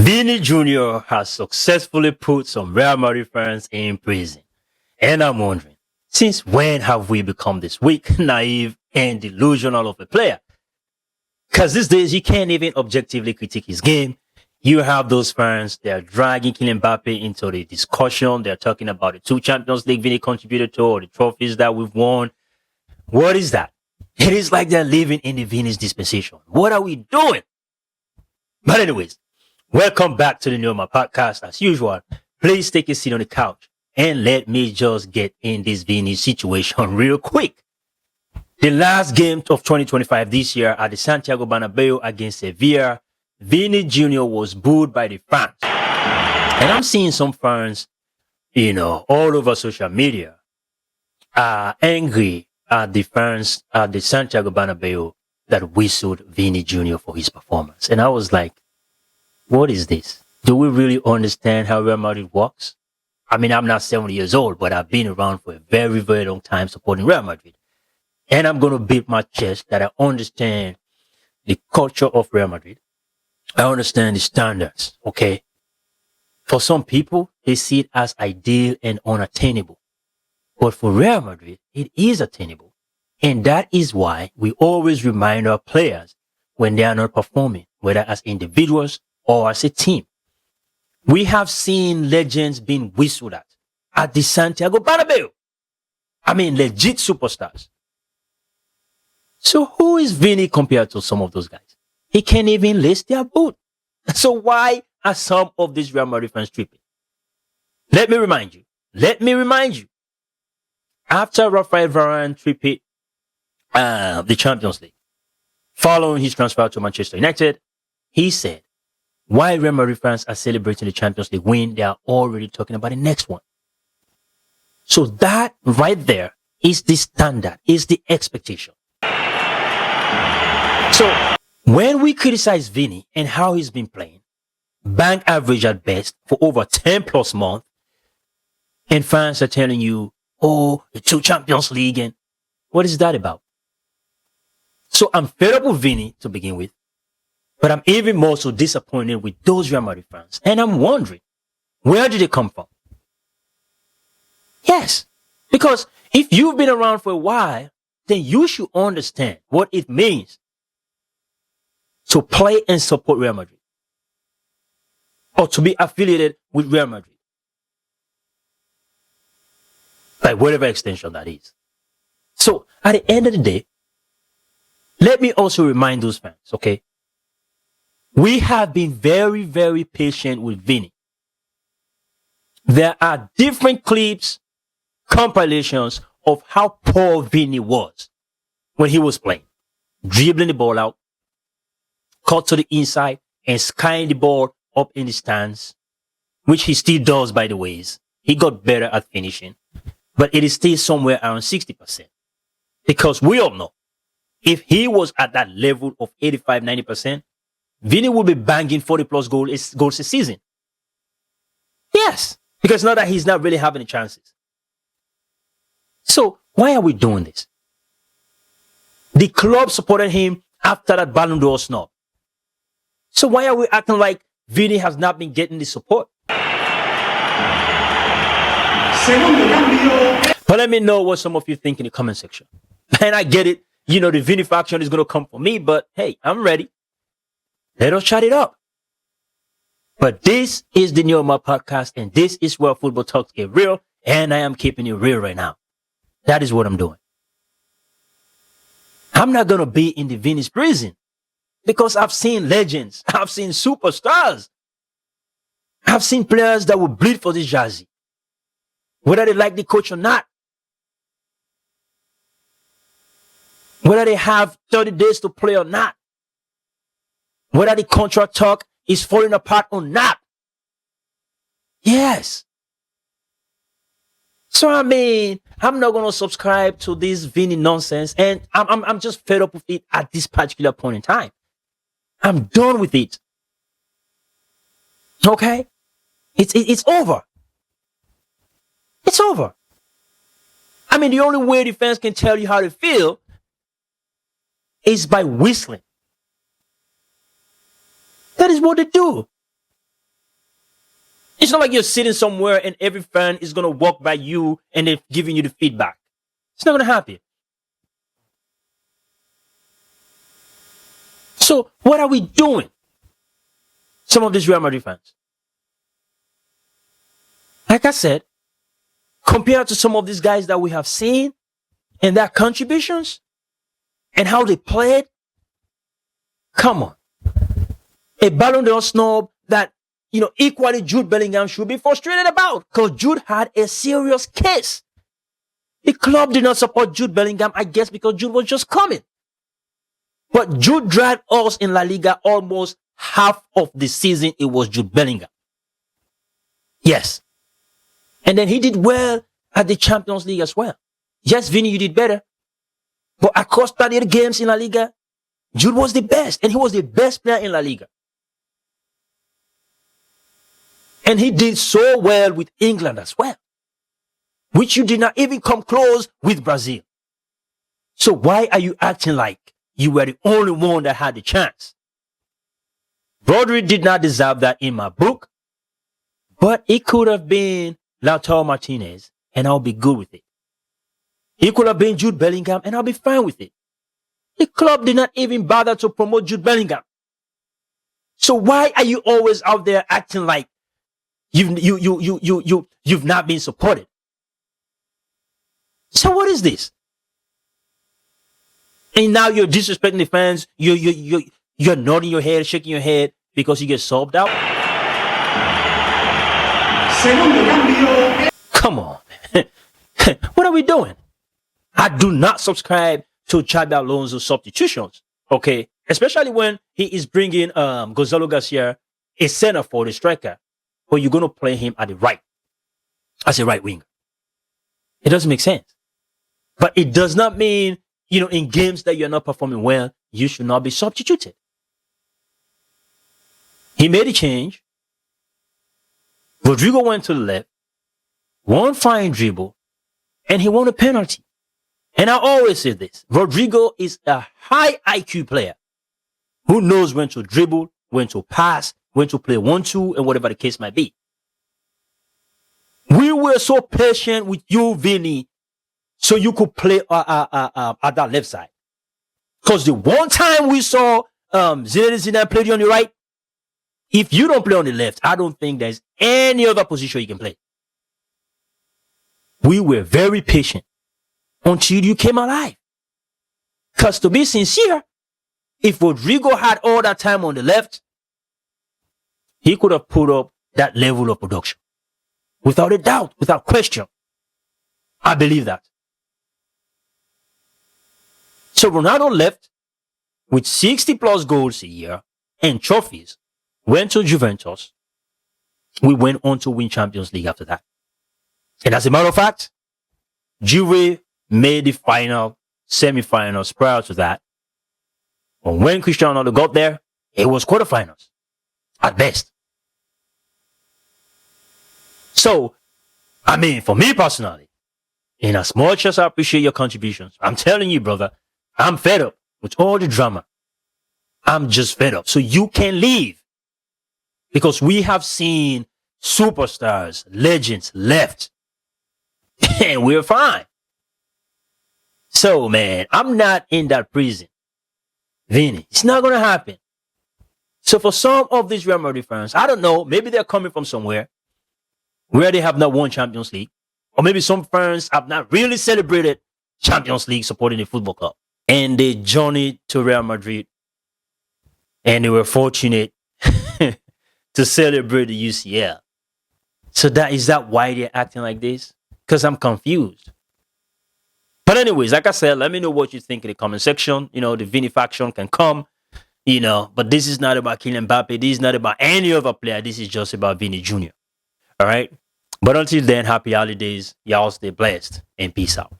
Vini Jr. has successfully put some Real Madrid fans in prison. And I'm wondering, since when have we become this weak, naive, and delusional of a player? Because these days, you can't even objectively critique his game. You have those fans, they're dragging Kylian Mbappe into the discussion. They're talking about the 2 Champions League Vini contributed to, or the trophies that we've won. What is that? It is like they're living in the Vini's dispensation. What are we doing? But anyways, welcome back to the Neoma podcast. As usual, please take a seat on the couch and let me just get in this Vini situation real quick. The last game of 2025 this year at the Santiago Bernabeu against Sevilla, Vini Jr. was booed by the fans. And I'm seeing some fans, all over social media, angry at the fans at the Santiago Bernabeu that whistled Vini Jr. for his performance. And I was like, what is this? Do we really understand how Real Madrid works? I mean, I'm not 70 years old, but I've been around for a very, very long time supporting Real Madrid. And I'm going to beat my chest that I understand the culture of Real Madrid. I understand the standards, okay? For some people, they see it as ideal and unattainable. But for Real Madrid, it is attainable. And that is why we always remind our players when they are not performing, whether as individuals or as a team. We have seen legends being whistled at the Santiago Bernabeu. I mean, legit superstars. So who is Vini compared to some of those guys? He can't even lace their boot. So why are some of these Real Madrid fans tripping? Let me remind you. After Rafael Varane tripped the Champions League, following his transfer to Manchester United, he said, why Real Madrid fans are celebrating the Champions League win, they are already talking about the next one. So that right there is the standard, is the expectation. So when we criticize Vini and how he's been playing, bank average at best for over 10 plus months, and fans are telling you, oh, the 2 Champions League, and what is that about? So I'm fed up with Vini to begin with, but I'm even more so disappointed with those Real Madrid fans. And I'm wondering, where did they come from? Yes, because if you've been around for a while, then you should understand what it means to play and support Real Madrid, or to be affiliated with Real Madrid, by whatever extension that is. So at the end of the day, let me also remind those fans, okay? We have been very, very patient with Vini. There are different clips, compilations of how poor Vini was when he was playing. Dribbling the ball out, cut to the inside, and skying the ball up in the stands, which he still does, by the ways. He got better at finishing, but it is still somewhere around 60%. Because we all know, if he was at that level of 85, 90%, Vini will be banging 40 plus goals a season. Yes, because now that he's not really having the chances. So why are we doing this? The club supported him after that Ballon d'Or snub. So why are we acting like Vini has not been getting the support? But let me know what some of you think in the comment section. And I get it. The Vini faction is going to come for me, but hey, I'm ready. Let us chat it up. But this is the Neoma podcast, and this is where football talks get real, and I am keeping it real right now. That is what I'm doing. I'm not going to be in the Vini's prison because I've seen legends. I've seen superstars. I've seen players that will bleed for this jersey, whether they like the coach or not. Whether they have 30 days to play or not. Whether the contract talk is falling apart or not. Yes. So I mean, I'm not going to subscribe to this Vini nonsense, and I'm just fed up with it at this particular point in time. I'm done with it. Okay? It's over. It's over. I mean, the only way the fans can tell you how to feel is by whistling. That is what they do. It's not like you're sitting somewhere and every fan is going to walk by you and they're giving you the feedback. It's not going to happen. So what are we doing? Some of these Real Madrid fans. Like I said, compared to some of these guys that we have seen and their contributions and how they played, come on. A Ballon d'Or snub that, equally Jude Bellingham should be frustrated about, because Jude had a serious case. The club did not support Jude Bellingham, I guess, because Jude was just coming. But Jude dragged us in La Liga almost half of the season. It was Jude Bellingham. Yes. And then he did well at the Champions League as well. Yes, Vini, you did better. But across 38 games in La Liga, Jude was the best. And he was the best player in La Liga. And he did so well with England as well, which you did not even come close with Brazil. So why are you acting like you were the only one that had the chance? Rodri did not deserve that in my book, but it could have been Lautaro Martinez, and I'll be good with it. It could have been Jude Bellingham, and I'll be fine with it. The club did not even bother to promote Jude Bellingham. So why are you always out there acting like you've not been supported? So what is this? And now you're disrespecting the fans. You're nodding your head, shaking your head because you get subbed out. Come on. What are we doing? I do not subscribe to Xabi Alonso substitutions. Okay. Especially when he is bringing Gonzalo Garcia, a center for the striker, but you're going to play him at the right, as a right winger. It doesn't make sense. But it does not mean, in games that you're not performing well, you should not be substituted. He made a change. Rodrigo went to the left, one fine dribble, and he won a penalty. And I always say this, Rodrigo is a high IQ player who knows when to dribble, when to pass, when to play 1-2, and whatever the case might be. We were so patient with you, Vini, so you could play at that left side. Because the one time we saw Zinedine Zidane play on the right, if you don't play on the left, I don't think there's any other position you can play. We were very patient until you came alive. Because to be sincere, if Rodrigo had all that time on the left, he could have put up that level of production. Without a doubt, without question. I believe that. So Ronaldo left with 60 plus goals a year and trophies, went to Juventus. We went on to win Champions League after that. And as a matter of fact, Juve made the final semi-finals prior to that. But when Cristiano Ronaldo got there, it was quarterfinals at best. So, for me personally, in as much as I appreciate your contributions, I'm telling you, brother, I'm fed up with all the drama. I'm just fed up. So you can leave. Because we have seen superstars, legends left. And we're fine. So, man, I'm not in that prison. Vini, it's not going to happen. So for some of these Real Madrid fans, I don't know, maybe they're coming from somewhere where they have not won Champions League. Or maybe some fans have not really celebrated Champions League supporting the football club. And they journeyed to Real Madrid. And they were fortunate to celebrate the UCL. So is that why they're acting like this? Because I'm confused. But anyways, like I said, let me know what you think in the comment section. The Vini faction can come. But this is not about Kylian Mbappe. This is not about any other player. This is just about Vini Jr. All right? But until then, happy holidays. Y'all stay blessed and peace out.